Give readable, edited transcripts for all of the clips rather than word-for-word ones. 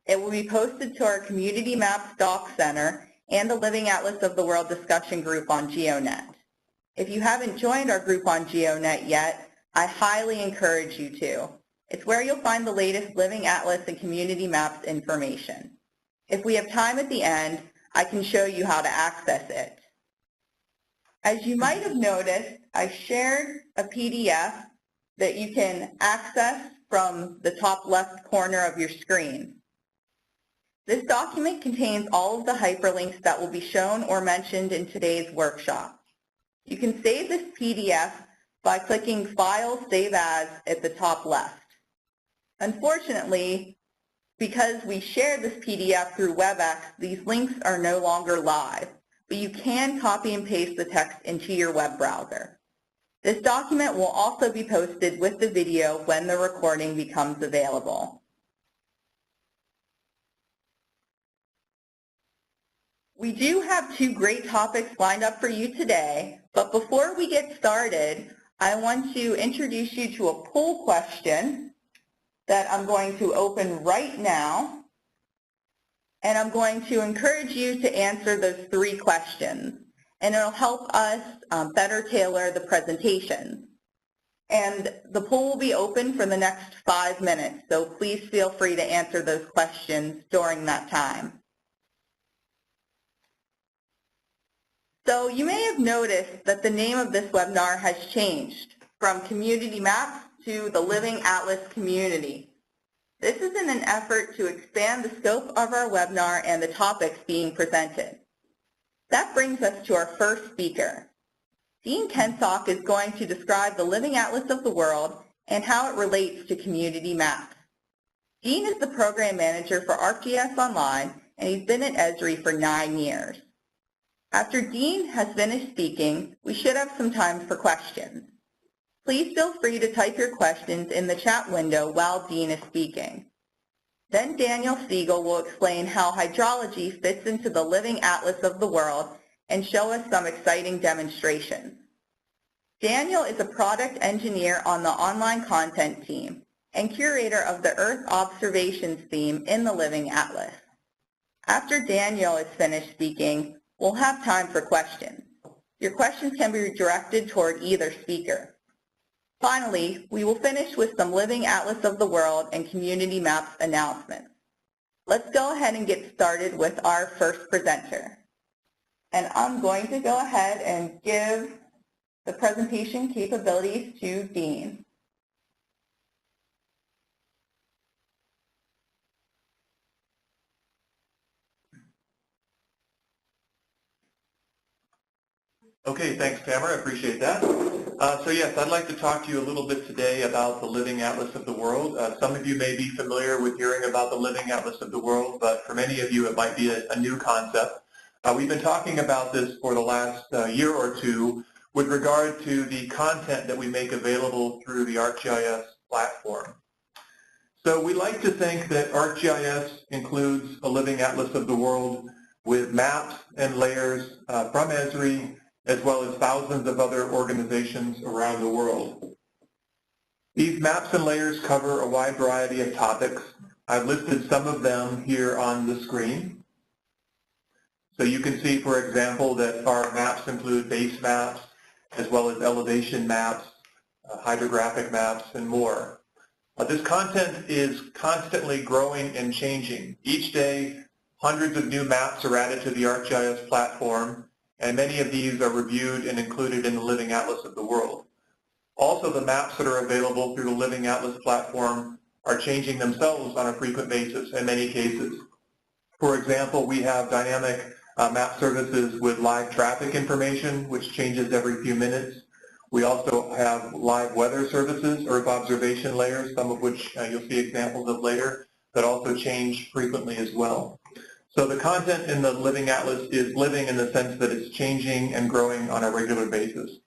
It will be posted to our Community Maps Doc Center and the Living Atlas of the World discussion group on GeoNet. If you haven't joined our group on GeoNet yet, I highly encourage you to. It's where you'll find the latest Living Atlas and Community Maps information. If we have time at the end, I can show you how to access it. As you might have noticed, I shared a PDF that you can access from the top left corner of your screen. This document contains all of the hyperlinks that will be shown or mentioned in today's workshop. You can save this PDF by clicking File, Save As at the top left. Unfortunately, because we shared this PDF through WebEx, these links are no longer live, but you can copy and paste the text into your web browser. This document will also be posted with the video when the recording becomes available. We do have two great topics lined up for you today, but before we get started, I want to introduce you to a poll question that I'm going to open right now, and I'm going to encourage you to answer those three questions, and it'll help us better tailor the presentation. And the poll will be open for the next 5 minutes, so please feel free to answer those questions during that time. So you may have noticed that the name of this webinar has changed from Community Maps to the Living Atlas Community. This is in an effort to expand the scope of our webinar and the topics being presented. That brings us to our first speaker. Deane Kensok is going to describe the Living Atlas of the World and how it relates to community maps. Deane is the program manager for ArcGIS Online, and he's been at Esri for 9 years. After Deane has finished speaking, we should have some time for questions. Please feel free to type your questions in the chat window while Deane is speaking. Then Daniel Siegel will explain how hydrology fits into the Living Atlas of the World and show us some exciting demonstrations. Daniel is a product engineer on the online content team and curator of the Earth Observations theme in the Living Atlas. After Daniel is finished speaking, we'll have time for questions. Your questions can be directed toward either speaker. Finally, we will finish with some Living Atlas of the World and Community Maps announcements. Let's go ahead and get started with our first presenter. And I'm going to go ahead and give the presentation capabilities to Deane. Okay, thanks, Tamara. I appreciate that. So yes, I'd like to talk to you a little bit today about the Living Atlas of the World. Some of you may be familiar with hearing about the Living Atlas of the World, but for many of you it might be a new concept. We've been talking about this for the last year or two with regard to the content that we make available through the ArcGIS platform. So we like to think that ArcGIS includes a Living Atlas of the World with maps and layers from Esri, as well as thousands of other organizations around the world. These maps and layers cover a wide variety of topics. I've listed some of them here on the screen. So you can see, for example, that our maps include base maps, as well as elevation maps, hydrographic maps, and more. This content is constantly growing and changing. Each day, hundreds of new maps are added to the ArcGIS platform, and many of these are reviewed and included in the Living Atlas of the World. Also, the maps that are available through the Living Atlas platform are changing themselves on a frequent basis in many cases. For example, we have dynamic map services with live traffic information, which changes every few minutes. We also have live weather services, Earth observation layers, some of which you'll see examples of later, that also change frequently as well. So the content in the Living Atlas is living in the sense that it's changing and growing on a regular basis.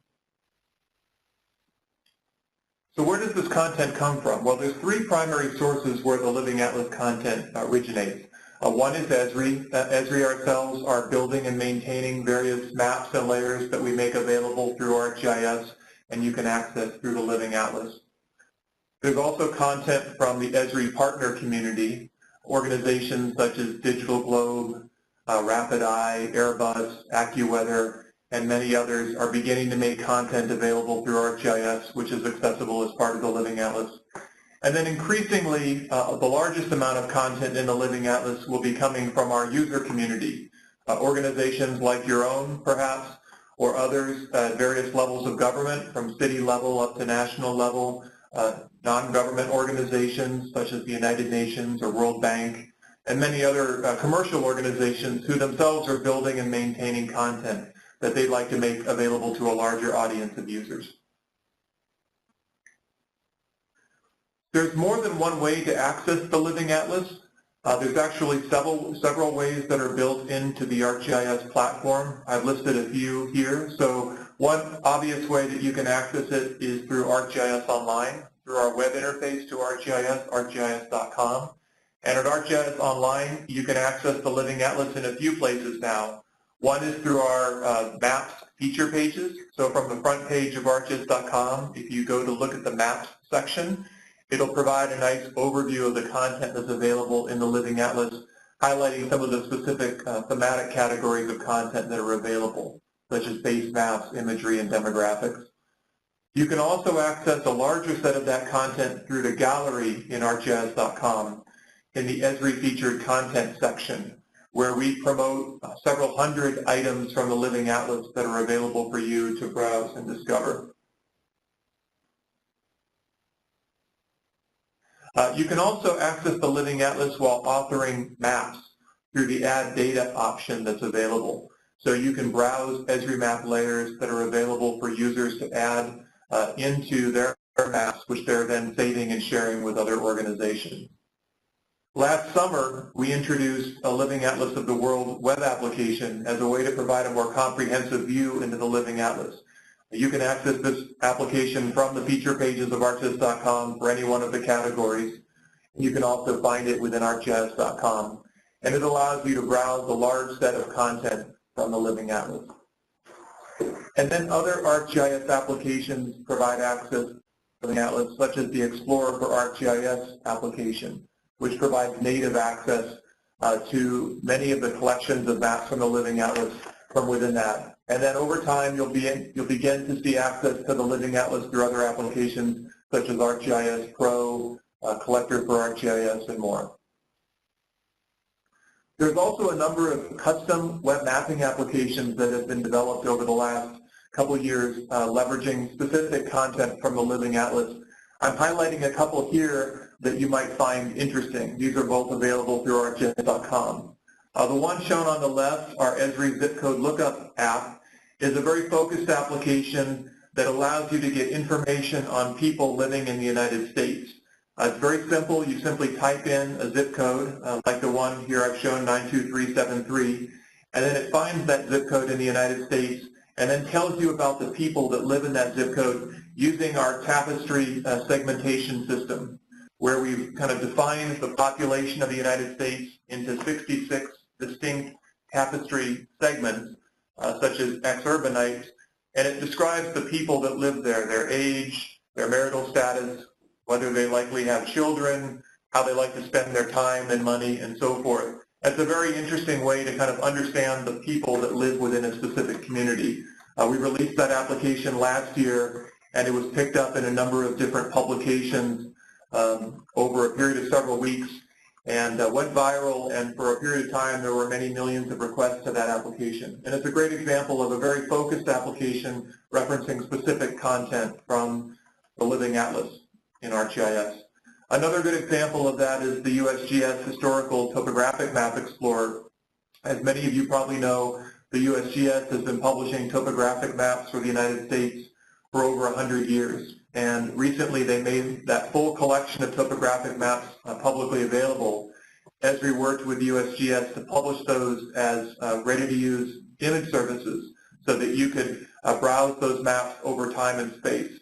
So where does this content come from? Well, there's three primary sources where the Living Atlas content originates. One is Esri. Esri ourselves are building and maintaining various maps and layers that we make available through ArcGIS, and you can access through the Living Atlas. There's also content from the Esri partner community. Organizations such as Digital Globe, Rapid Eye, Airbus, AccuWeather, and many others are beginning to make content available through ArcGIS, which is accessible as part of the Living Atlas. And then increasingly, the largest amount of content in the Living Atlas will be coming from our user community. Organizations like your own, perhaps, or others at various levels of government, from city level up to national level, non-government organizations such as the United Nations or World Bank, and many other commercial organizations who themselves are building and maintaining content that they'd like to make available to a larger audience of users. There's more than one way to access the Living Atlas. There's actually several ways that are built into the ArcGIS platform. I've listed a few here. So one obvious way that you can access it is through ArcGIS Online, through our web interface to ArcGIS, arcgis.com. And at ArcGIS Online, you can access the Living Atlas in a few places now. One is through our Maps feature pages. So from the front page of arcgis.com, if you go to look at the Maps section, it'll provide a nice overview of the content that's available in the Living Atlas, highlighting some of the specific thematic categories of content that are available, such as base maps, imagery, and demographics. You can also access a larger set of that content through the gallery in arcgis.com in the Esri featured content section, where we promote several hundred items from the Living Atlas that are available for you to browse and discover. You can also access the Living Atlas while authoring maps through the Add Data option that's available. So you can browse Esri map layers that are available for users to add into their maps, which they're then saving and sharing with other organizations. Last summer, we introduced a Living Atlas of the World web application as a way to provide a more comprehensive view into the Living Atlas. You can access this application from the feature pages of arcgis.com for any one of the categories. You can also find it within arcgis.com. And it allows you to browse a large set of content from the Living Atlas. And then other ArcGIS applications provide access to the Living Atlas, such as the Explorer for ArcGIS application, which provides native access to many of the collections of maps from the Living Atlas from within that. And then over time, you'll begin to see access to the Living Atlas through other applications such as ArcGIS Pro, Collector for ArcGIS, and more. There's also a number of custom web mapping applications that have been developed over the last couple of years, leveraging specific content from the Living Atlas. I'm highlighting a couple here that you might find interesting. These are both available through arcgis.com. The one shown on the left, our Esri zip code lookup app, is a very focused application that allows you to get information on people living in the United States. It's very simple. You simply type in a zip code, like the one here I've shown, 92373, and then it finds that zip code in the United States and then tells you about the people that live in that zip code using our tapestry segmentation system, where we've kind of defined the population of the United States into 66 distinct tapestry segments, such as ex-urbanites, and it describes the people that live there, their age, their marital status, whether they likely have children, how they like to spend their time and money, and so forth. That's a very interesting way to kind of understand the people that live within a specific community. We released that application last year, and it was picked up in a number of different publications over a period of several weeks, and went viral, and for a period of time there were many millions of requests to that application. And it's a great example of a very focused application referencing specific content from the Living Atlas in ArcGIS. Another good example of that is the USGS Historical Topographic Map Explorer. As many of you probably know, the USGS has been publishing topographic maps for the United States for over 100 years. And recently they made that full collection of topographic maps publicly available. Esri worked with USGS to publish those as ready-to-use image services so that you could browse those maps over time and space.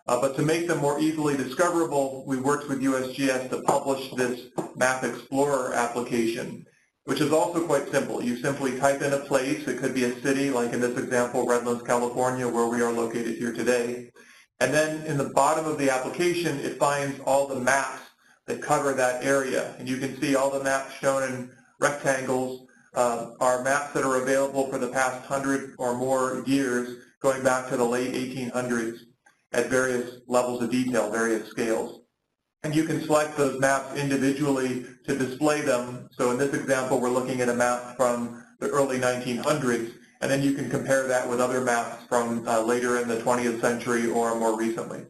But to make them more easily discoverable, we worked with USGS to publish this Map Explorer application, which is also quite simple. You simply type in a place. It could be a city, like in this example, Redlands, California, where we are located here today. And then in the bottom of the application, it finds all the maps that cover that area. And you can see all the maps shown in rectangles are maps that are available for the past 100 or more years, going back to the late 1800s at various levels of detail, various scales. And you can select those maps individually to display them. So in this example, we're looking at a map from the early 1900s, and then you can compare that with other maps from later in the 20th century or more recently.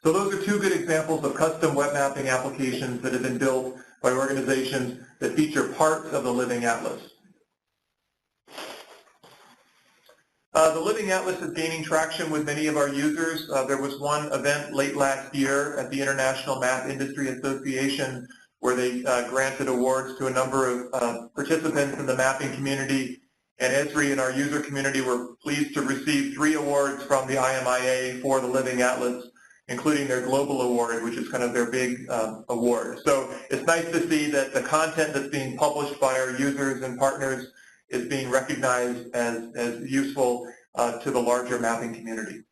So those are two good examples of custom web mapping applications that have been built by organizations that feature parts of the Living Atlas. The Living Atlas is gaining traction with many of our users. There was one event late last year at the International Map Industry Association where they granted awards to a number of participants in the mapping community. And Esri and our user community were pleased to receive 3 awards from the IMIA for the Living Atlas, including their global award, which is kind of their big award. So it's nice to see that the content that's being published by our users and partners is being recognized as useful to the larger mapping community.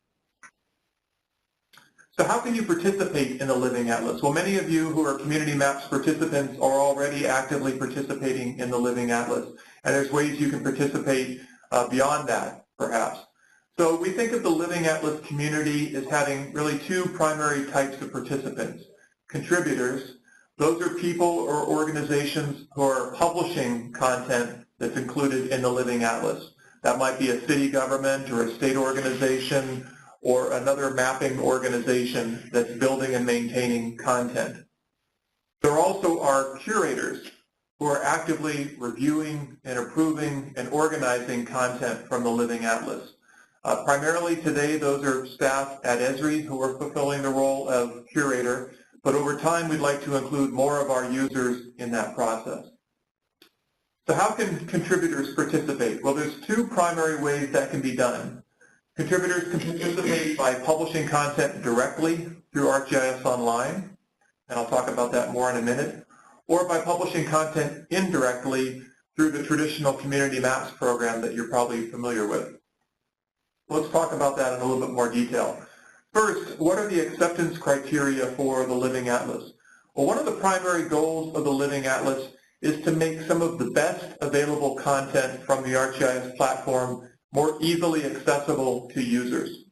So how can you participate in the Living Atlas? Well, many of you who are Community Maps participants are already actively participating in the Living Atlas, and there's ways you can participate beyond that, perhaps. So we think of the Living Atlas community as having really 2 primary types of participants. Contributors, those are people or organizations who are publishing content that's included in the Living Atlas. That might be a city government or a state organization or another mapping organization that's building and maintaining content. There also are curators who are actively reviewing and approving and organizing content from the Living Atlas. Primarily today, those are staff at Esri who are fulfilling the role of curator, but over time we'd like to include more of our users in that process. So how can contributors participate? Well, there's 2 primary ways that can be done. Contributors can participate by publishing content directly through ArcGIS Online, and I'll talk about that more in a minute, or by publishing content indirectly through the traditional Community Maps program that you're probably familiar with. Let's talk about that in a little bit more detail. First, what are the acceptance criteria for the Living Atlas? Well, one of the primary goals of the Living Atlas is to make some of the best available content from the ArcGIS platform more easily accessible to users.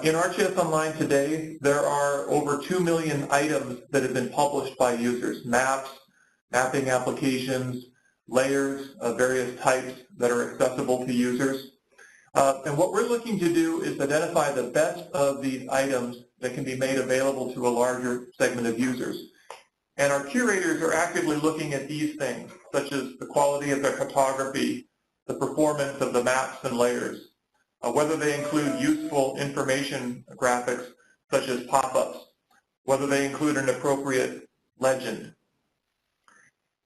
In ArcGIS Online today, there are over 2 million items that have been published by users, maps, mapping applications, layers of various types that are accessible to users. And what we're looking to do is identify the best of these items that can be made available to a larger segment of users. And our curators are actively looking at these things, such as the quality of their cartography, the performance of the maps and layers, whether they include useful information graphics such as pop-ups, whether they include an appropriate legend.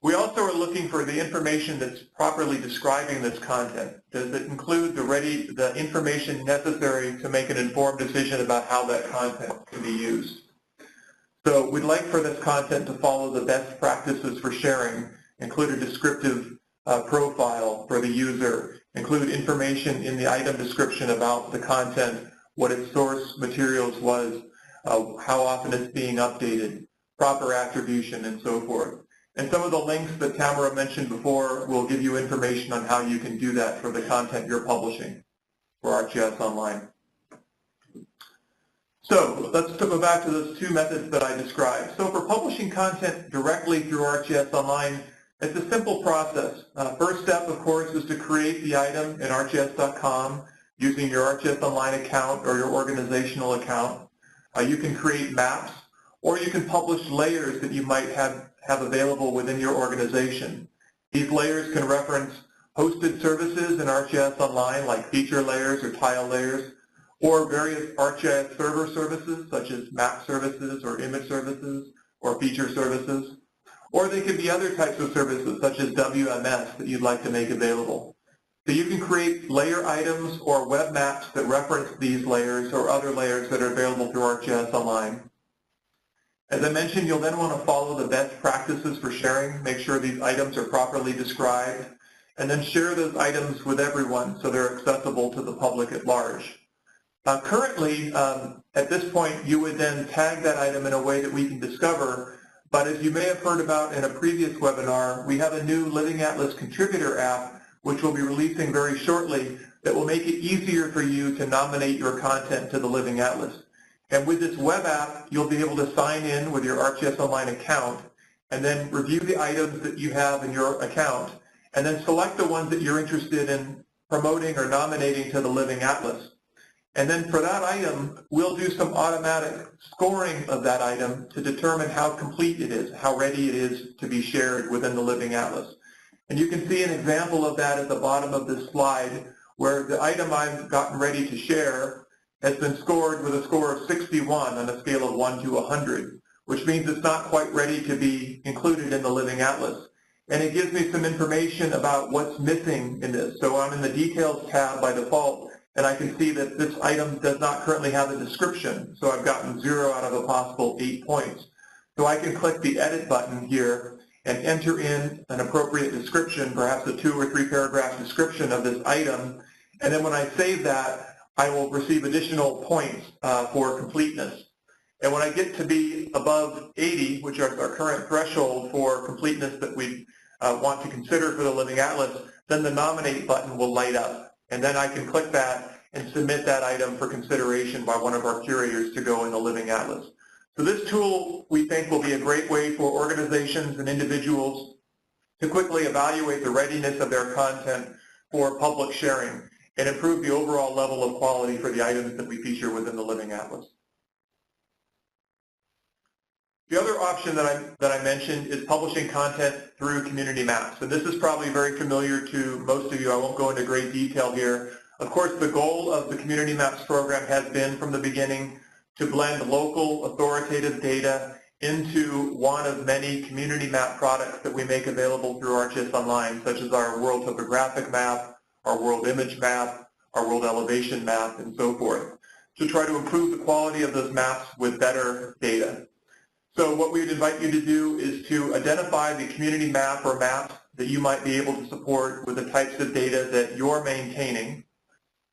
We also are looking for the information that's properly describing this content. Does it include the information necessary to make an informed decision about how that content can be used? So we'd like for this content to follow the best practices for sharing, include a descriptive profile for the user, include information in the item description about the content, what its source materials was, how often it's being updated, proper attribution, and so forth. And some of the links that Tamara mentioned before will give you information on how you can do that for the content you're publishing for ArcGIS Online. So let's go back to those 2 methods that I described. So for publishing content directly through ArcGIS Online, it's a simple process. First step, of course, is to create the item in ArcGIS.com using your ArcGIS Online account or your organizational account. You can create maps, or you can publish layers that you might have available within your organization. These layers can reference hosted services in ArcGIS Online, like feature layers or tile layers, or various ArcGIS server services, such as map services or image services or feature services. Or they could be other types of services, such as WMS, that you'd like to make available. So you can create layer items or web maps that reference these layers or other layers that are available through ArcGIS Online. As I mentioned, you'll then want to follow the best practices for sharing, make sure these items are properly described, and then share those items with everyone so they're accessible to the public at large. Currently, at this point, you would then tag that item in a way that we can discover. But as you may have heard about in a previous webinar, we have a new Living Atlas contributor app, which we'll be releasing very shortly, that will make it easier for you to nominate your content to the Living Atlas. And with this web app, you'll be able to sign in with your ArcGIS Online account and then review the items that you have in your account and then select the ones that you're interested in promoting or nominating to the Living Atlas. And then for that item, we'll do some automatic scoring of that item to determine how complete it is, how ready it is to be shared within the Living Atlas. And you can see an example of that at the bottom of this slide, where the item I've gotten ready to share has been scored with a score of 61 on a scale of 1 to 100, which means it's not quite ready to be included in the Living Atlas. And it gives me some information about what's missing in this. So I'm in the Details tab by default, and I can see that this item does not currently have a description. So I've gotten 0 out of a possible 8 points. So I can click the Edit button here and enter in an appropriate description, perhaps a 2 or 3 paragraph description of this item. And then when I save that, I will receive additional points for completeness. And when I get to be above 80, which is our current threshold for completeness that we want to consider for the Living Atlas, then the Nominate button will light up. And then I can click that and submit that item for consideration by one of our curators to go in the Living Atlas. So this tool, we think, will be a great way for organizations and individuals to quickly evaluate the readiness of their content for public sharing and improve the overall level of quality for the items that we feature within the Living Atlas. The other option that I mentioned is publishing content through community maps. And this is probably very familiar to most of you. I won't go into great detail here. Of course, the goal of the Community Maps program has been from the beginning to blend local authoritative data into one of many community map products that we make available through ArcGIS Online, such as our World Topographic Map, our World Image Map, our World Elevation Map, and so forth, to try to improve the quality of those maps with better data. So what we would invite you to do is to identify the community map or maps that you might be able to support with the types of data that you're maintaining.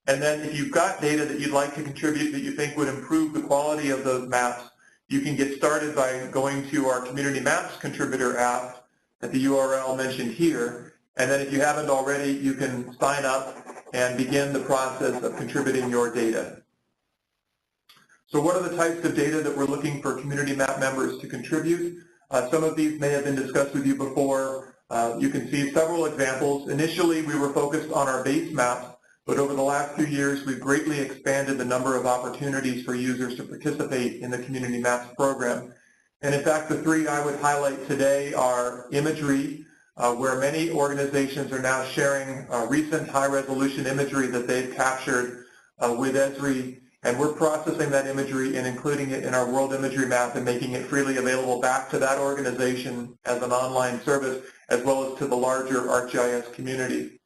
And then if you've got data that you'd like to contribute that you think would improve the quality of those maps, you can get started by going to our Community Maps contributor app at the URL mentioned here. And then if you haven't already, you can sign up and begin the process of contributing your data. So what are the types of data that we're looking for community map members to contribute? Some of these may have been discussed with you before. You can see several examples. Initially, we were focused on our base maps, but over the last few years, we've greatly expanded the number of opportunities for users to participate in the Community Maps program. And in fact, the 3 I would highlight today are imagery, where many organizations are now sharing recent high-resolution imagery that they've captured with Esri, and we're processing that imagery and including it in our World Imagery Map and making it freely available back to that organization as an online service, as well as to the larger ArcGIS community.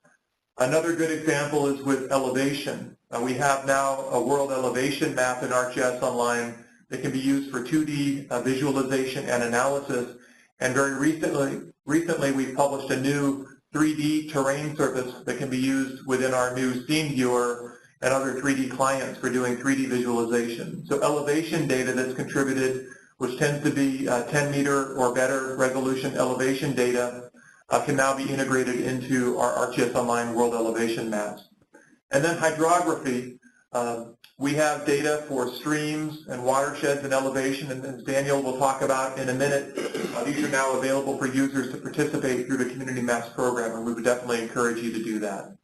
Another good example is with elevation. We have now a World Elevation Map in ArcGIS Online that can be used for 2D visualization and analysis, and very recently we've published a new 3D terrain surface that can be used within our new Scene Viewer and other 3D clients for doing 3D visualization. So elevation data that's contributed, which tends to be 10-meter or better resolution elevation data, can now be integrated into our ArcGIS Online World Elevation Maps. And then hydrography. We have data for streams and watersheds and elevation, and as Daniel will talk about in a minute, these are now available for users to participate through the Community Maps program, and we would definitely encourage you to do that.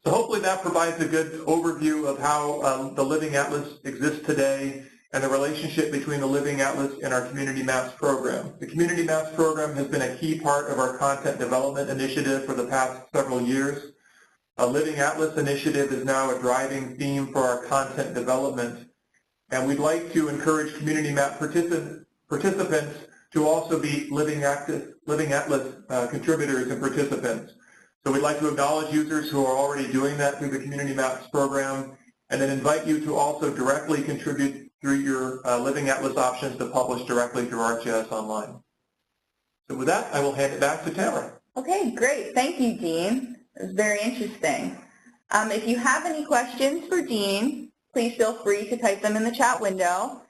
So hopefully that provides a good overview of how the Living Atlas exists today and the relationship between the Living Atlas and our Community Maps program. The Community Maps program has been a key part of our content development initiative for the past several years. A Living Atlas initiative is now a driving theme for our content development, and we'd like to encourage Community Map participants to also be Living Atlas contributors and participants. So we'd like to acknowledge users who are already doing that through the Community Maps program, and then invite you to also directly contribute through your Living Atlas options to publish directly through ArcGIS Online. So with that, I will hand it back to Tamara. Okay, great. Thank you, Deane. It was very interesting. If you have any questions for Deane, please feel free to type them in the chat window.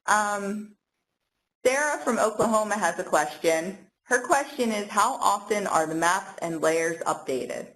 Sarah from Oklahoma has a question. Her question is, how often are the maps and layers updated?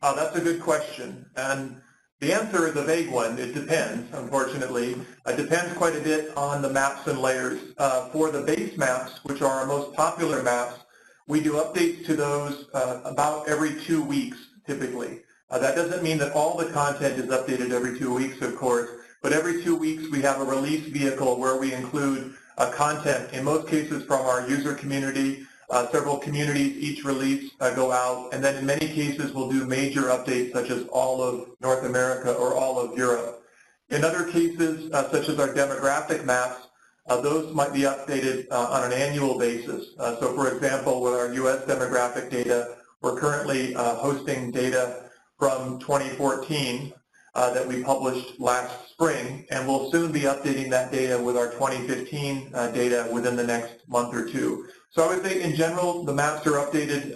That's a good question. And the answer is a vague one. It depends, unfortunately. It depends quite a bit on the maps and layers. For the base maps, which are our most popular maps, we do updates to those about every 2 weeks, typically. That doesn't mean that all the content is updated every 2 weeks, of course, but every 2 weeks we have a release vehicle where we include content, in most cases from our user community. Several communities each release go out, and then in many cases we'll do major updates such as all of North America or all of Europe. In other cases, such as our demographic maps, those might be updated on an annual basis. So for example, with our U.S. demographic data, we're currently hosting data from 2014 that we published last spring, and we'll soon be updating that data with our 2015 data within the next month or two. So I would say in general, the maps are updated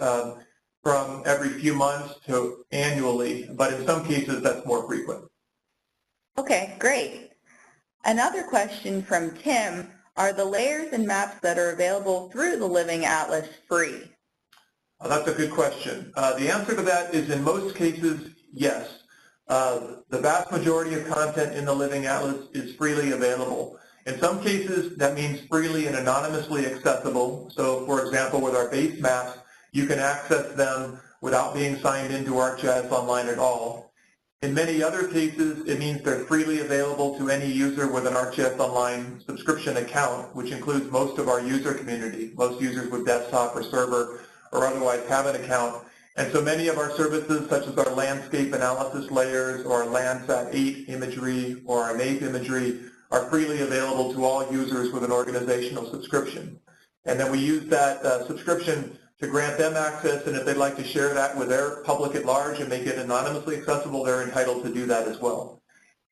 from every few months to annually, but in some cases that's more frequent. Okay, great. Another question from Tim, are the layers and maps that are available through the Living Atlas free? That's a good question. The answer to that is in most cases, yes. The vast majority of content in the Living Atlas is freely available. In some cases, that means freely and anonymously accessible. So, for example, with our base maps, you can access them without being signed into ArcGIS Online at all. In many other cases, it means they're freely available to any user with an ArcGIS Online subscription account, which includes most of our user community. Most users with desktop or server or otherwise have an account. And so many of our services, such as our landscape analysis layers or our Landsat 8 imagery or our MAPE imagery, are freely available to all users with an organizational subscription. And then we use that subscription to grant them access, and if they'd like to share that with their public at large and make it anonymously accessible, they're entitled to do that as well.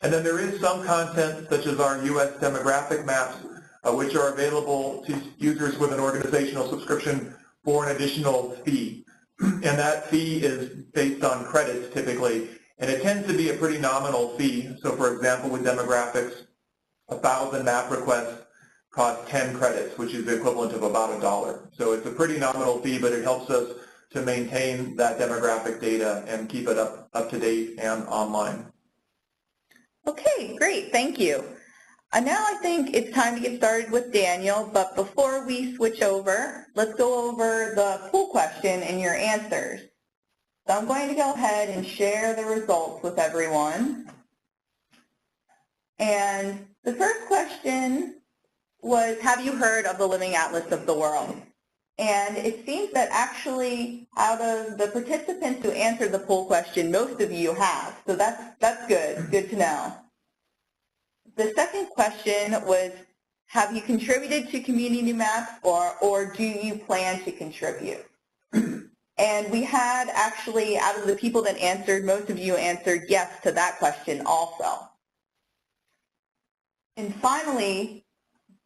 And then there is some content, such as our U.S. demographic maps, which are available to users with an organizational subscription for an additional fee. And that fee is based on credits typically, and it tends to be a pretty nominal fee. So for example, with demographics, 1,000 map requests cost 10 credits, which is the equivalent of about $1. So it's a pretty nominal fee, but it helps us to maintain that demographic data and keep it up to date and online. Okay, great, thank you. Now I think it's time to get started with Daniel, but before we switch over, let's go over the poll question and your answers. So I'm going to go ahead and share the results with everyone. And the first question was, have you heard of the Living Atlas of the World? And it seems that actually out of the participants who answered the poll question, most of you have. So that's good to know. The second question was, have you contributed to community maps or do you plan to contribute? And we had actually, out of the people that answered, most of you answered yes to that question also. And finally,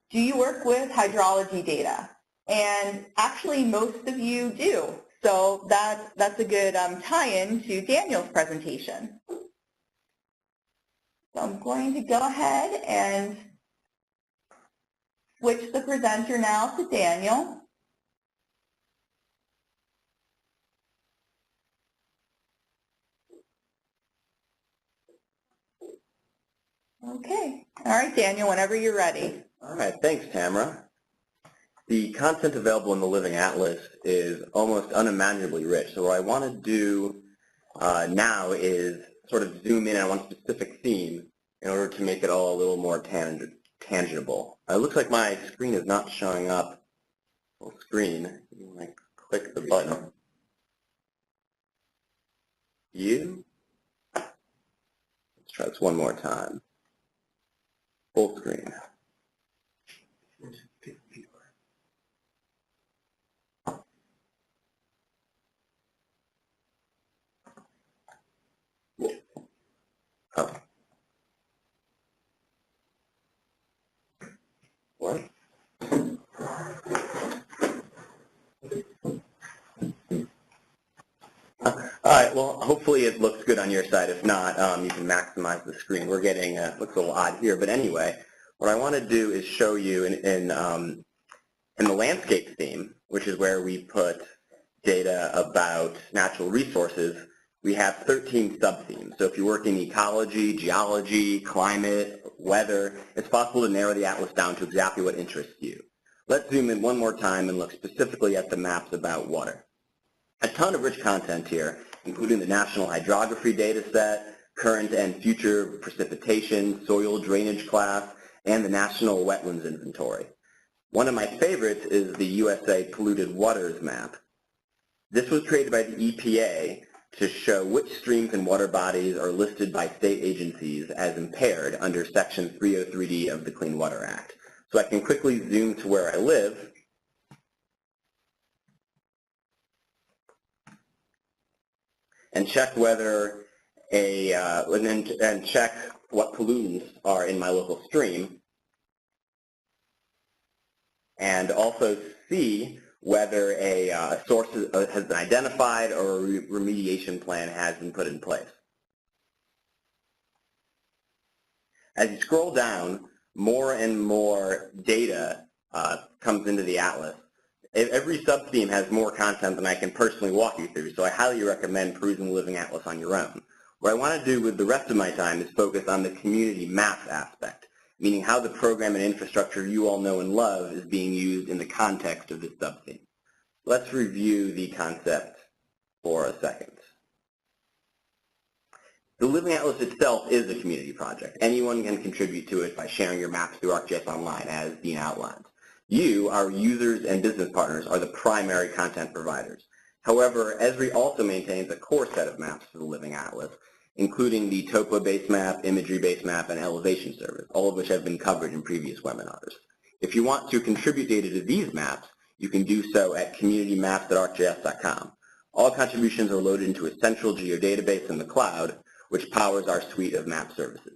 do you work with hydrology data? And actually most of you do. So that's a good tie-in to Daniel's presentation. So I'm going to go ahead and switch the presenter now to Daniel. Okay. All right, Daniel, whenever you're ready. All right. Thanks, Tamara. The content available in the Living Atlas is almost unimaginably rich. So what I want to do now is sort of zoom in on one specific theme in order to make it all a little more tangible. It looks like my screen is not showing up full screen. You want to click the button. Let's try this one more time. Full screen. Oh. What? All right, well, hopefully it looks good on your side. If not, you can maximize the screen. We're getting, looks a little odd here, but anyway, what I want to do is show you in the landscape theme, which is where we put data about natural resources, we have 13 sub-themes. So if you work in ecology, geology, climate, weather, it's possible to narrow the atlas down to exactly what interests you. Let's zoom in one more time and look specifically at the maps about water. A ton of rich content here, including the National Hydrography data set, current and future precipitation, soil drainage class, and the National Wetlands Inventory. One of my favorites is the USA Polluted Waters map. This was created by the EPA to show which streams and water bodies are listed by state agencies as impaired under Section 303D of the Clean Water Act. So I can quickly zoom to where I live and check whether and check what pollutants are in my local stream, and also see whether a source has been identified or a remediation plan has been put in place. As you scroll down, more and more data comes into the atlas. Every sub-theme has more content than I can personally walk you through, so I highly recommend perusing the Living Atlas on your own. What I want to do with the rest of my time is focus on the community maps aspect, meaning how the program and infrastructure you all know and love is being used in the context of this sub-theme. Let's review the concept for a second. The Living Atlas itself is a community project. Anyone can contribute to it by sharing your maps through ArcGIS Online, as Deane outlined. You, our users and business partners, are the primary content providers. However, Esri also maintains a core set of maps for the Living Atlas, including the Topo Basemap, Imagery Basemap, and Elevation Service, all of which have been covered in previous webinars. If you want to contribute data to these maps, you can do so at communitymaps.arcgis.com. All contributions are loaded into a central geodatabase in the cloud, which powers our suite of map services.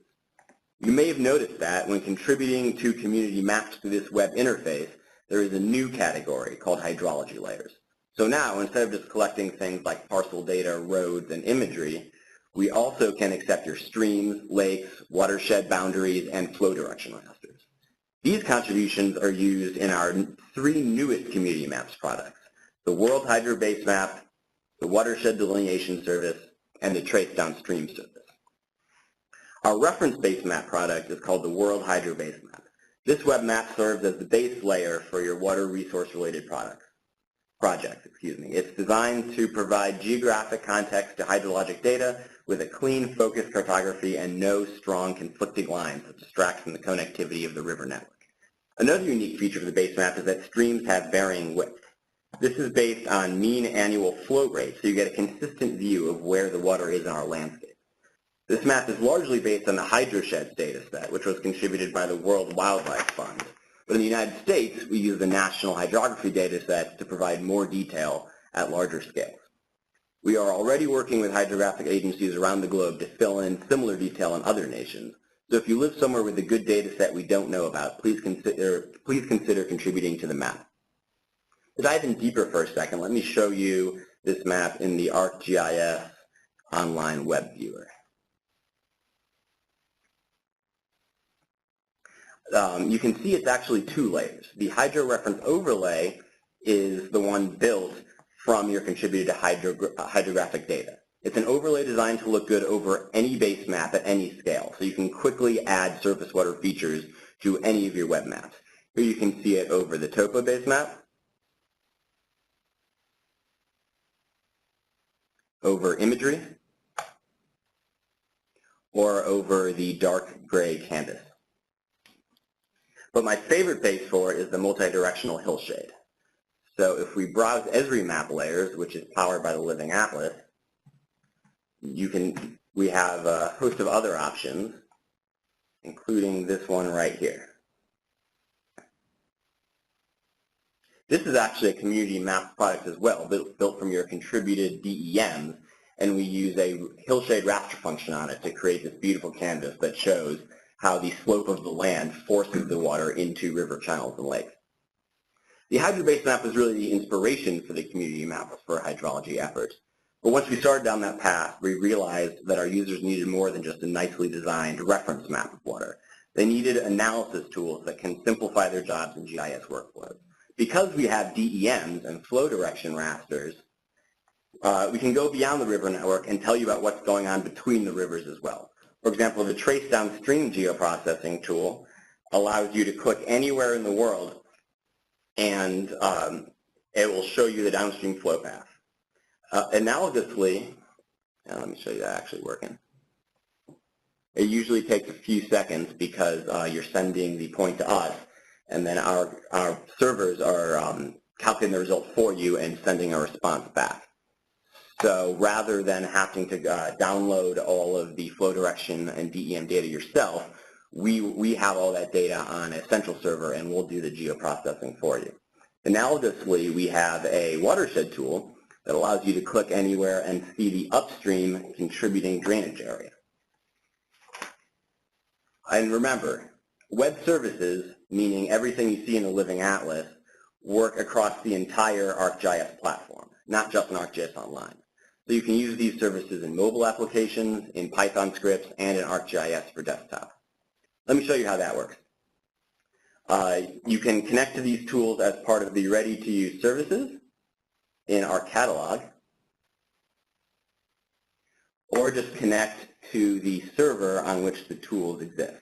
You may have noticed that when contributing to community maps through this web interface, there is a new category called hydrology layers. So now, instead of just collecting things like parcel data, roads, and imagery, we also can accept your streams, lakes, watershed boundaries, and flow direction rasters. These contributions are used in our 3 newest community maps products, the World Hydro Basemap, the Watershed Delineation Service, and the Trace Downstream Service. Our reference basemap product is called the World Hydro Basemap. This web map serves as the base layer for your water resource-related projects. It's designed to provide geographic context to hydrologic data with a clean, focused cartography and no strong conflicting lines that distract from the connectivity of the river network. Another unique feature of the basemap is that streams have varying width. This is based on mean annual flow rate, so you get a consistent view of where the water is in our landscape. This map is largely based on the Hydrosheds data set, which was contributed by the World Wildlife Fund. But in the United States, we use the National Hydrography data set to provide more detail at larger scales. We are already working with hydrographic agencies around the globe to fill in similar detail in other nations. So if you live somewhere with a good data set we don't know about, please consider contributing to the map. To dive in deeper for a second, let me show you this map in the ArcGIS Online web viewer. You can see it's actually 2 layers. The hydro reference overlay is the one built from your contributed hydrographic data. It's an overlay designed to look good over any base map at any scale, so you can quickly add surface water features to any of your web maps. Here you can see it over the Topo Basemap, over imagery, or over the dark gray canvas. But my favorite base for it is the multi-directional hillshade. So if we browse Esri map layers, which is powered by the Living Atlas, we have a host of other options, including this one right here. This is actually a community map product as well, built from your contributed DEMs, and we use a hillshade raster function on it to create this beautiful canvas that shows how the slope of the land forces the water into river channels and lakes. The hydro-based map is really the inspiration for the community maps for hydrology efforts. But once we started down that path, we realized that our users needed more than just a nicely designed reference map of water. They needed analysis tools that can simplify their jobs in GIS workflows. Because we have DEMs and flow direction rasters, we can go beyond the river network and tell you about what's going on between the rivers as well. For example, the trace downstream geoprocessing tool allows you to click anywhere in the world and it will show you the downstream flow path. Analogously, let me show you that actually working. It usually takes a few seconds because you're sending the point to us, and then our servers are calculating the result for you and sending a response back. So rather than having to download all of the flow direction and DEM data yourself, we have all that data on a central server, and we'll do the geoprocessing for you. Analogously, we have a watershed tool that allows you to click anywhere and see the upstream contributing drainage area. And remember, web services, meaning everything you see in the Living Atlas, work across the entire ArcGIS platform, not just in ArcGIS Online. So you can use these services in mobile applications, in Python scripts, and in ArcGIS for desktop. Let me show you how that works. You can connect to these tools as part of the ready-to-use services in our catalog, or just connect to the server on which the tools exist.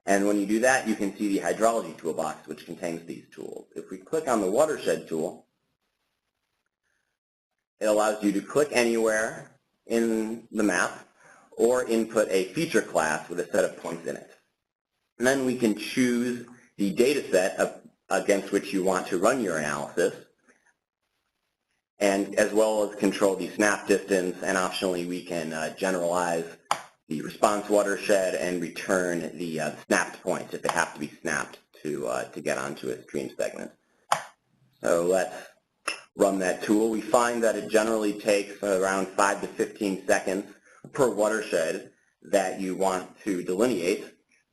And when you do that, you can see the Hydrology toolbox, which contains these tools. If we click on the Watershed tool, it allows you to click anywhere in the map or input a feature class with a set of points in it. And then we can choose the data set against which you want to run your analysis, and as well as control the snap distance, and optionally we can generalize the response watershed and return the snapped points if they have to be snapped to get onto a stream segment. So let's run that tool. We find that it generally takes around 5 to 15 seconds per watershed that you want to delineate.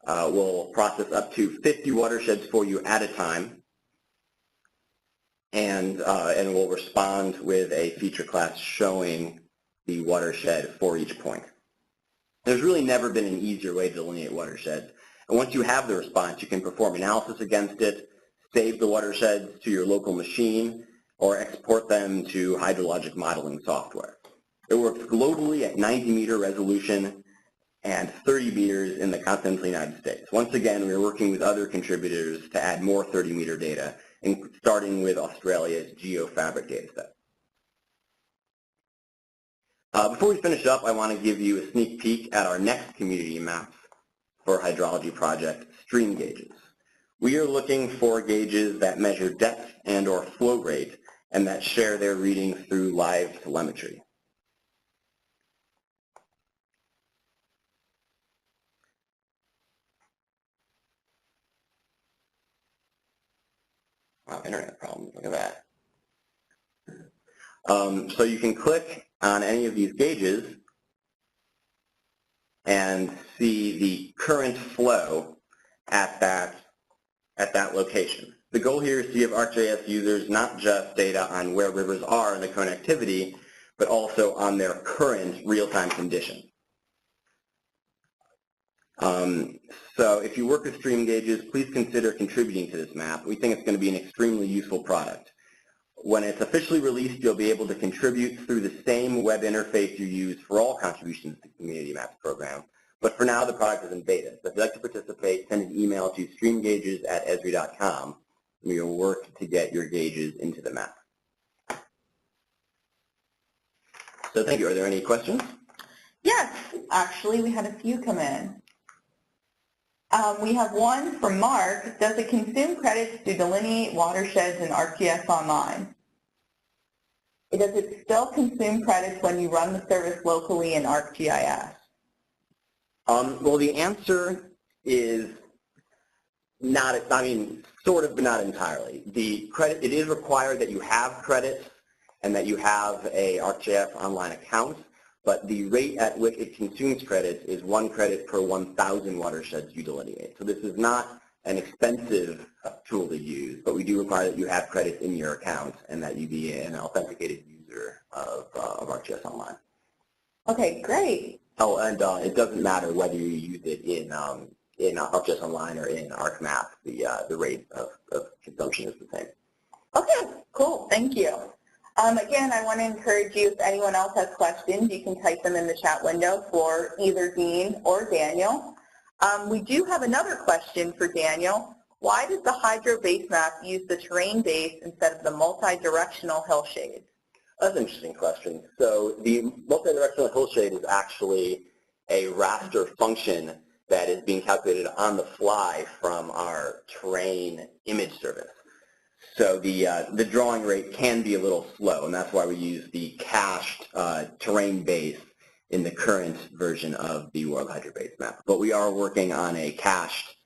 We'll process up to 50 watersheds for you at a time, and we'll respond with a feature class showing the watershed for each point. There's really never been an easier way to delineate watersheds. And once you have the response, you can perform analysis against it, save the watersheds to your local machine, or export them to hydrologic modeling software. It works globally at 90-meter resolution and 30 meters in the continental United States. Once again, we're working with other contributors to add more 30-meter data, starting with Australia's GeoFabric dataset. Before we finish up, I want to give you a sneak peek at our next community maps for hydrology project, stream gauges. We are looking for gauges that measure depth and or flow rate and that share their readings through live telemetry. Wow, internet problems, look at that. So you can click on any of these gauges and see the current flow at that location. The goal here is to give ArcGIS users not just data on where rivers are in the current activity, but also on their current real-time condition. So if you work with stream gauges, please consider contributing to this map. We think it's going to be an extremely useful product. When it's officially released, you'll be able to contribute through the same web interface you use for all contributions to the Community Maps program. But for now, the product is in beta. So if you'd like to participate, send an email to streamgauges@esri.com, and we will work to get your gauges into the map. So thank you. Are there any questions? Yes, actually, we had a few come in. We have one from Mark. Does it consume credits to delineate watersheds in ArcGIS Online? Does it still consume credits when you run the service locally in ArcGIS? Well, the answer is not, sort of, but not entirely. It is required that you have credits and that you have a ArcGIS Online account, but the rate at which it consumes credits is 1 credit per 1,000 watersheds you delineate. So this is not an expensive tool to use, but we do require that you have credits in your account and that you be an authenticated user user of ArcGIS Online. Okay, great. Oh, and it doesn't matter whether you use it in ArcGIS Online or in ArcMap. The rate of consumption is the same. Okay, cool. Thank you. Again, I want to encourage you, if anyone else has questions, you can type them in the chat window for either Deane or Daniel. We do have another question for Daniel. Why does the Hydro Basemap use the terrain base instead of the multi-directional hillshade? That's an interesting question. So the multi-directional hillshade is actually a raster function that is being calculated on the fly from our terrain image service. So the drawing rate can be a little slow, and that's why we use the cached terrain base in the current version of the World Hydro Basemap. But we are working on a cached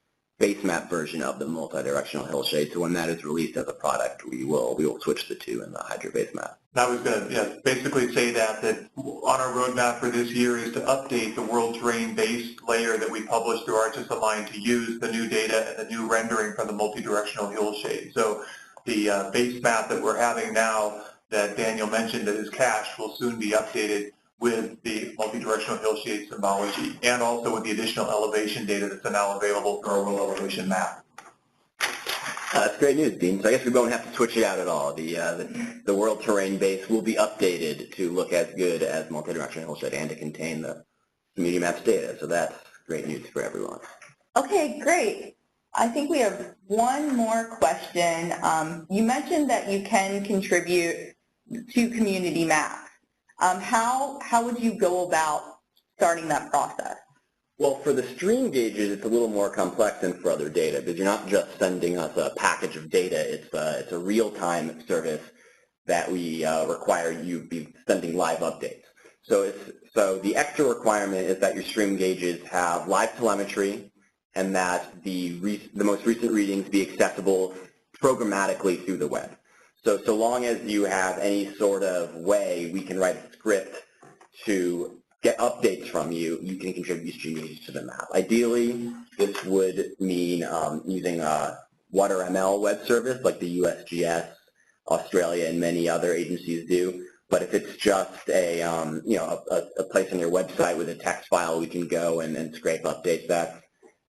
Basemap version of the multi-directional hillshade, so when that is released as a product, we will switch the two in the Hydro Basemap. I was going to basically say that on our roadmap for this year is to update the world terrain base layer that we published through ArcGIS Online to use the new data and the new rendering from the multi-directional hillshade. So the base map that we're having now that Daniel mentioned that is cached will soon be updated with the multi-directional hillshade symbology and also with the additional elevation data that's now available for our world elevation map. That's great news, Deane. So I guess we won't have to switch it out at all. The world terrain base will be updated to look as good as multi-directional hillshade and to contain the community maps data. So that's great news for everyone. Okay, great. I think we have one more question. You mentioned that you can contribute to community maps. How would you go about starting that process? Well, for the stream gauges, it's a little more complex than for other data because you're not just sending us a package of data. It's a real-time service that we require you be sending live updates. So the extra requirement is that your stream gauges have live telemetry and that the most recent readings be accessible programmatically through the web. So long as you have any sort of way we can write a script to get updates from you, you can contribute stream gauges to the map. Ideally, this would mean using a WaterML web service like the USGS, Australia, and many other agencies do. But if it's just a place on your website with a text file, we can go and scrape updates.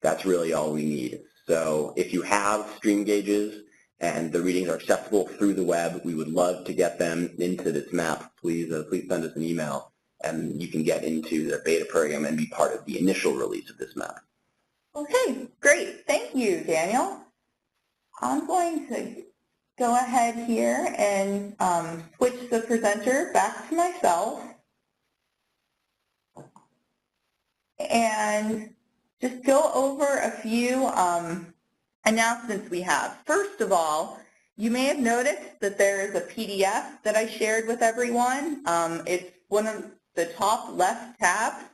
That's really all we need. So if you have stream gauges and the readings are accessible through the web, we would love to get them into this map. Please send us an email, and you can get into the beta program and be part of the initial release of this map. Okay, great. Thank you, Daniel. I'm going to go ahead here and switch the presenter back to myself and just go over a few announcements we have. First of all, you may have noticed that there is a PDF that I shared with everyone. It's one of the top left tabs,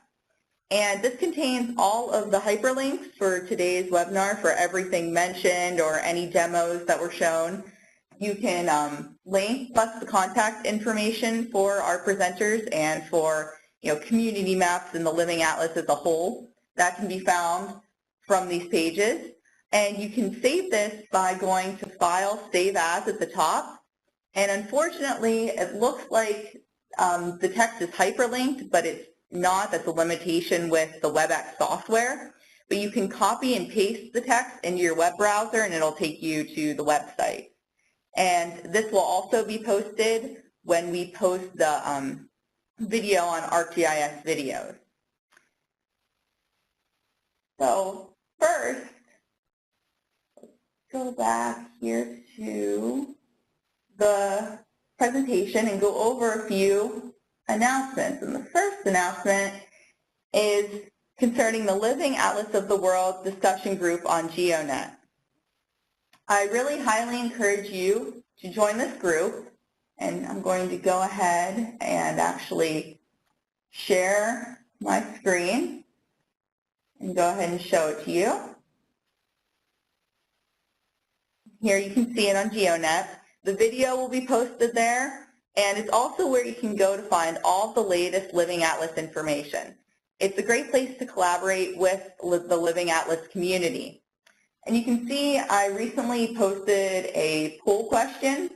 and this contains all of the hyperlinks for today's webinar for everything mentioned or any demos that were shown. You can link plus the contact information for our presenters and for community maps and the Living Atlas as a whole. That can be found from these pages. And you can save this by going to File, Save As at the top. And unfortunately, it looks like the text is hyperlinked, but it's not. That's a limitation with the WebEx software. But you can copy and paste the text into your web browser, and it'll take you to the website. And this will also be posted when we post the video on ArcGIS videos. So first, let's go back here to the presentation and go over a few announcements. And the first announcement is concerning the Living Atlas of the World discussion group on GeoNet. I really highly encourage you to join this group, and I'm going to go ahead and actually share my screen and go ahead and show it to you. Here you can see it on GeoNet. The video will be posted there, and it's also where you can go to find all the latest Living Atlas information. It's a great place to collaborate with the Living Atlas community. And you can see I recently posted a poll question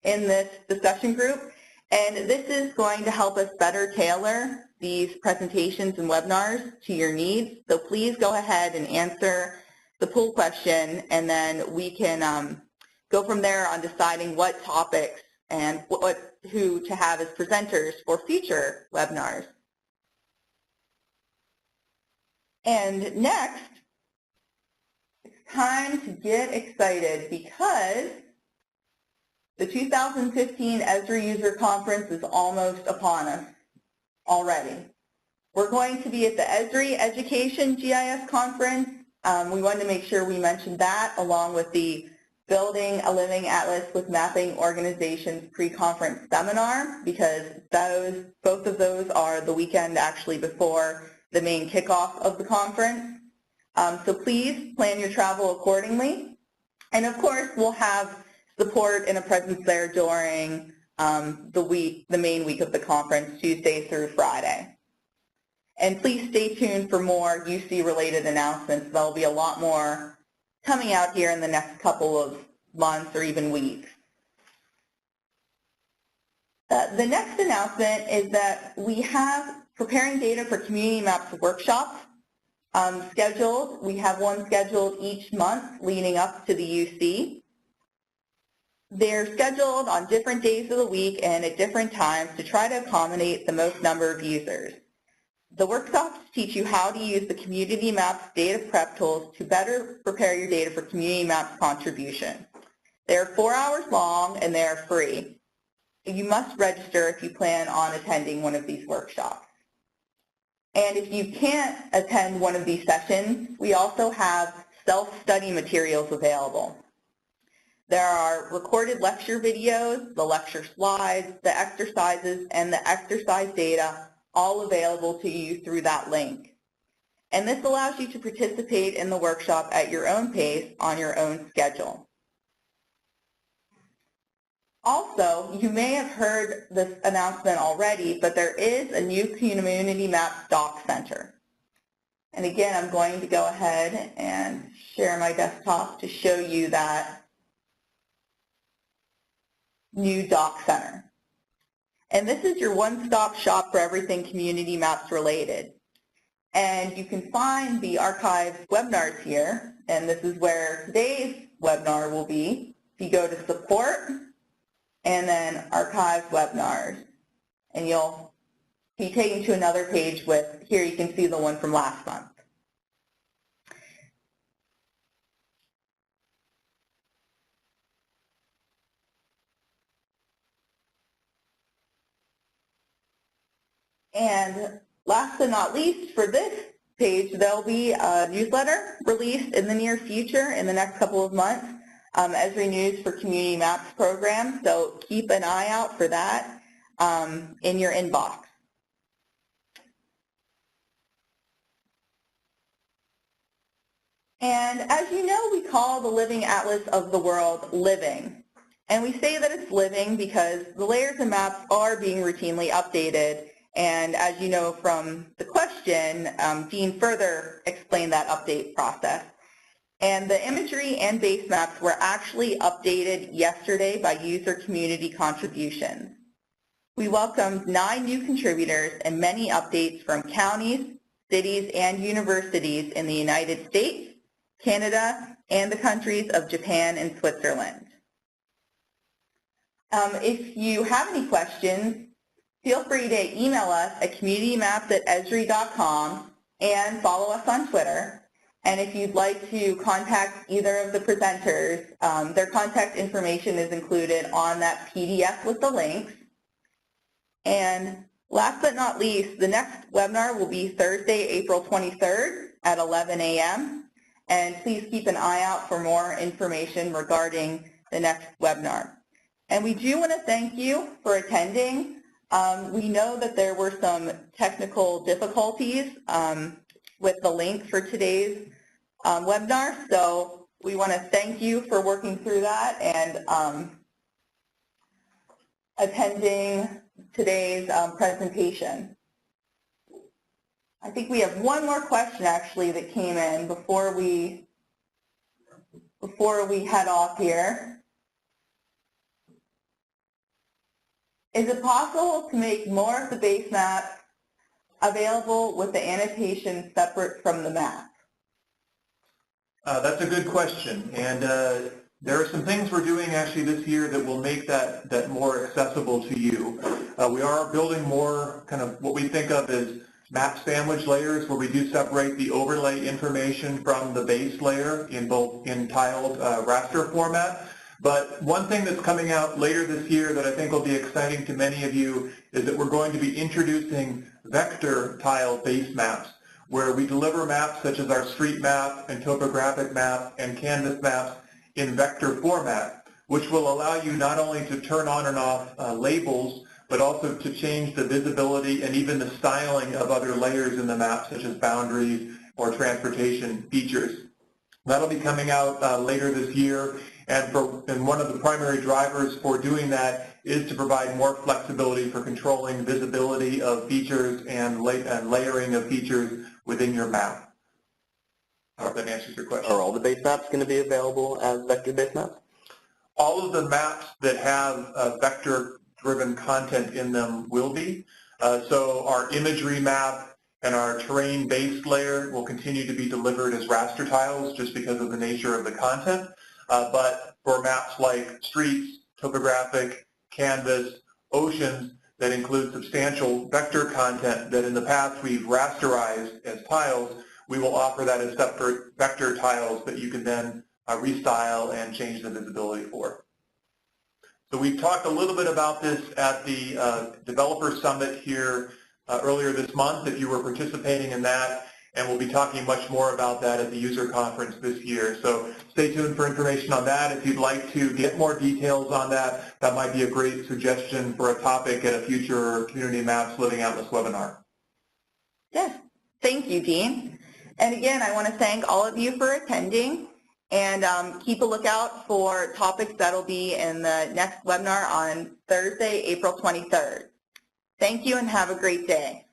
in this discussion group, And this is going to help us better tailor these presentations and webinars to your needs. So please go ahead and answer the poll question, and then we can go from there on deciding what topics and who to have as presenters for future webinars. And next, it's time to get excited because the 2015 Esri User Conference is almost upon us already. We're going to be at the Esri Education GIS Conference. We wanted to make sure we mentioned that along with the Building a Living Atlas with Mapping Organizations pre-conference seminar, because both of those are the weekend actually before the main kickoff of the conference. So please plan your travel accordingly. And of course, we'll have support and a presence there during the main week of the conference, Tuesday through Friday. And please stay tuned for more UC-related announcements. There'll be a lot more coming out here in the next couple of months or even weeks. The next announcement is that we have Preparing Data for Community Maps workshops scheduled. We have one scheduled each month leading up to the UC. They're scheduled on different days of the week and at different times to try to accommodate the most number of users. The workshops teach you how to use the Community Maps data prep tools to better prepare your data for Community Maps contribution. They're 4 hours long and they are free. You must register if you plan on attending one of these workshops. And if you can't attend one of these sessions, we also have self-study materials available. There are recorded lecture videos, the lecture slides, the exercises, and the exercise data all available to you through that link. And this allows you to participate in the workshop at your own pace on your own schedule. Also, you may have heard this announcement already, but there is a new Community Maps Doc Center. And again, I'm going to go ahead and share my desktop to show you that new Doc Center. And this is your one-stop shop for everything Community Maps related. And you can find the archived webinars here, and this is where today's webinar will be. If you go to Support, and then Archive Webinars, and you'll be taken to another page with, here you can see the one from last month. And last but not least, for this page, there'll be a newsletter released in the near future, in the next couple of months, Esri News for Community Maps program, so keep an eye out for that in your inbox. And as you know, we call the Living Atlas of the World living. And we say that it's living because the layers and maps are being routinely updated. And as you know from the question, Deane further explained that update process. And the imagery and base maps were actually updated yesterday by user community contributions. We welcomed 9 new contributors and many updates from counties, cities, and universities in the United States, Canada, and the countries of Japan and Switzerland. If you have any questions, feel free to email us at communitymaps@esri.com and follow us on Twitter. And if you'd like to contact either of the presenters, their contact information is included on that PDF with the links. And last but not least, the next webinar will be Thursday, April 23rd at 11 a.m. And please keep an eye out for more information regarding the next webinar. And we do want to thank you for attending. We know that there were some technical difficulties with the link for today's webinar, so we want to thank you for working through that and attending today's presentation. I think we have one more question actually that came in before we head off here. Is it possible to make more of the base map available with the annotation separate from the map? That's a good question, and there are some things we're doing actually this year that will make that more accessible to you. We are building more kind of what we think of as map sandwich layers, where we do separate the overlay information from the base layer in both in tiled raster format. But one thing that's coming out later this year that I think will be exciting to many of you is that we're going to be introducing vector tile base maps, where we deliver maps such as our street map and topographic map and canvas maps in vector format, which will allow you not only to turn on and off labels, but also to change the visibility and even the styling of other layers in the map, such as boundaries or transportation features. That'll be coming out later this year, and one of the primary drivers for doing that is to provide more flexibility for controlling visibility of features and layering of features within your map. I hope that answers your question. Are all the base maps going to be available as vector base maps? All of the maps that have vector-driven content in them will be. So our imagery map and our terrain-based layer will continue to be delivered as raster tiles just because of the nature of the content. But for maps like streets, topographic, canvas, oceans, that include substantial vector content that in the past we've rasterized as tiles, we will offer that as separate vector tiles that you can then restyle and change the visibility for. So we talked a little bit about this at the Developer Summit here earlier this month, if you were participating in that, and we'll be talking much more about that at the user conference this year. So stay tuned for information on that. If you'd like to get more details on that, that might be a great suggestion for a topic at a future Community Maps Living Atlas webinar. Yes, thank you, Deane. And again, I want to thank all of you for attending, and keep a lookout for topics that will be in the next webinar on Thursday, April 23rd. Thank you and have a great day.